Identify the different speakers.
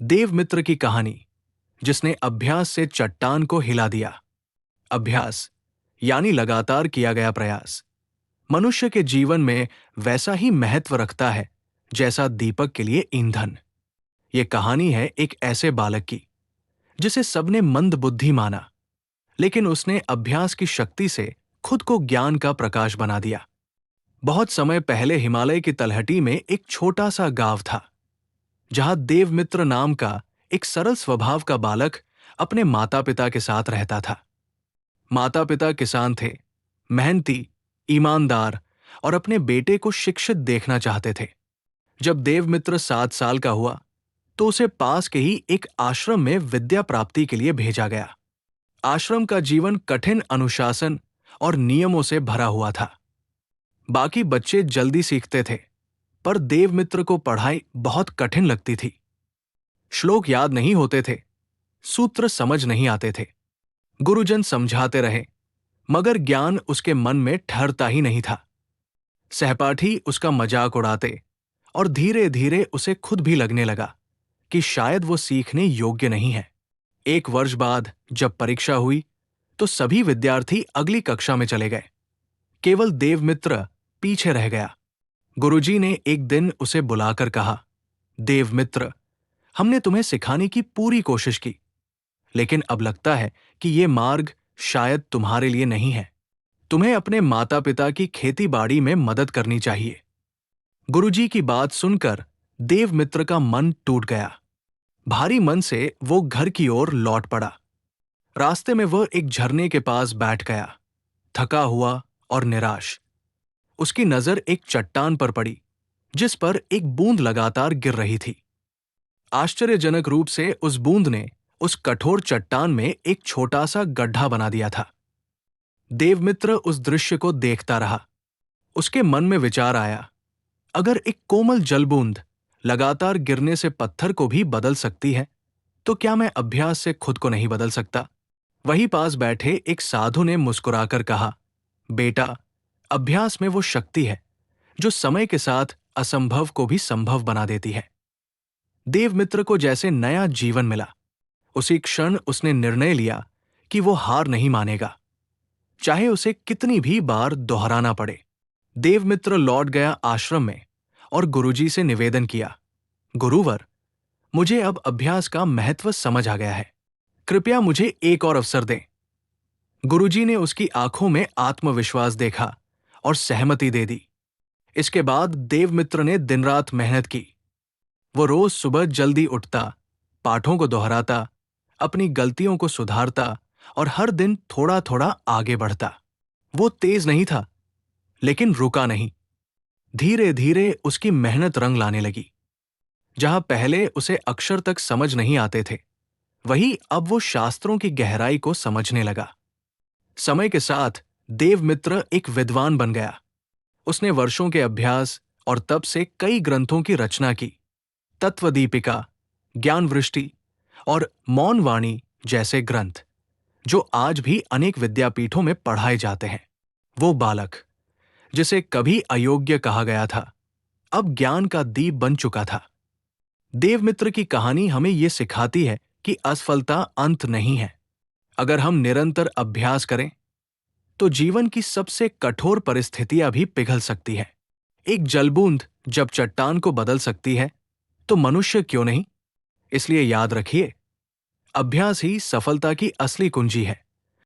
Speaker 1: देवमित्र की कहानी, जिसने अभ्यास से चट्टान को हिला दिया। अभ्यास यानी लगातार किया गया प्रयास मनुष्य के जीवन में वैसा ही महत्व रखता है जैसा दीपक के लिए ईंधन। ये कहानी है एक ऐसे बालक की जिसे सबने मंद बुद्धि माना, लेकिन उसने अभ्यास की शक्ति से खुद को ज्ञान का प्रकाश बना दिया। बहुत समय पहले हिमालय की तलहटी में एक छोटा सा गांव था, जहां देवमित्र नाम का एक सरल स्वभाव का बालक अपने माता पिता के साथ रहता था। माता पिता किसान थे, मेहनती, ईमानदार और अपने बेटे को शिक्षित देखना चाहते थे। जब देवमित्र 7 साल का हुआ तो उसे पास के ही एक आश्रम में विद्या प्राप्ति के लिए भेजा गया। आश्रम का जीवन कठिन अनुशासन और नियमों से भरा हुआ था। बाकी बच्चे जल्दी सीखते थे, पर देवमित्र को पढ़ाई बहुत कठिन लगती थी। श्लोक याद नहीं होते थे, सूत्र समझ नहीं आते थे। गुरुजन समझाते रहे, मगर ज्ञान उसके मन में ठहरता ही नहीं था। सहपाठी उसका मजाक उड़ाते और धीरे धीरे उसे खुद भी लगने लगा कि शायद वो सीखने योग्य नहीं है। 1 वर्ष बाद जब परीक्षा हुई तो सभी विद्यार्थी अगली कक्षा में चले गए। केवल देवमित्र पीछे रह गया। गुरुजी ने एक दिन उसे बुलाकर कहा, देवमित्र, हमने तुम्हें सिखाने की पूरी कोशिश की, लेकिन अब लगता है कि ये मार्ग शायद तुम्हारे लिए नहीं है। तुम्हें अपने माता पिता की खेती बाड़ी में मदद करनी चाहिए। गुरुजी की बात सुनकर देवमित्र का मन टूट गया। भारी मन से वो घर की ओर लौट पड़ा। रास्ते में वह एक झरने के पास बैठ गया, थका हुआ और निराश। उसकी नजर एक चट्टान पर पड़ी, जिस पर एक बूंद लगातार गिर रही थी। आश्चर्यजनक रूप से उस बूंद ने उस कठोर चट्टान में एक छोटा सा गड्ढा बना दिया था। देवमित्र उस दृश्य को देखता रहा। उसके मन में विचार आया, अगर एक कोमल जलबूंद लगातार गिरने से पत्थर को भी बदल सकती है, तो क्या मैं अभ्यास से खुद को नहीं बदल सकता? वहीं पास बैठे एक साधु ने मुस्कुराकर कहा, बेटा, अभ्यास में वो शक्ति है जो समय के साथ असंभव को भी संभव बना देती है। देवमित्र को जैसे नया जीवन मिला। उसी क्षण उसने निर्णय लिया कि वो हार नहीं मानेगा, चाहे उसे कितनी भी बार दोहराना पड़े। देवमित्र लौट गया आश्रम में और गुरुजी से निवेदन किया, गुरुवर, मुझे अब अभ्यास का महत्व समझ आ गया है। कृपया मुझे एक और अवसर दें। गुरुजी ने उसकी आंखों में आत्मविश्वास देखा और सहमति दे दी। इसके बाद देवमित्र ने दिन रात मेहनत की। वो रोज सुबह जल्दी उठता, पाठों को दोहराता, अपनी गलतियों को सुधारता और हर दिन थोड़ा थोड़ा आगे बढ़ता। वो तेज नहीं था, लेकिन रुका नहीं। धीरे धीरे उसकी मेहनत रंग लाने लगी। जहां पहले उसे अक्षर तक समझ नहीं आते थे, वहीं अब वो शास्त्रों की गहराई को समझने लगा। समय के साथ देवमित्र एक विद्वान बन गया। उसने वर्षों के अभ्यास और तप से कई ग्रंथों की रचना की। तत्वदीपिका, ज्ञानवृष्टि और मौनवाणी जैसे ग्रंथ, जो आज भी अनेक विद्यापीठों में पढ़ाए जाते हैं। वो बालक, जिसे कभी अयोग्य कहा गया था, अब ज्ञान का दीप बन चुका था। देवमित्र की कहानी हमें ये सिखाती है कि असफलता अंत नहीं है। अगर हम निरंतर अभ्यास करें, तो जीवन की सबसे कठोर परिस्थितियां भी पिघल सकती है। एक जलबूंद जब चट्टान को बदल सकती है, तो मनुष्य क्यों नहीं? इसलिए याद रखिए, अभ्यास ही सफलता की असली कुंजी है।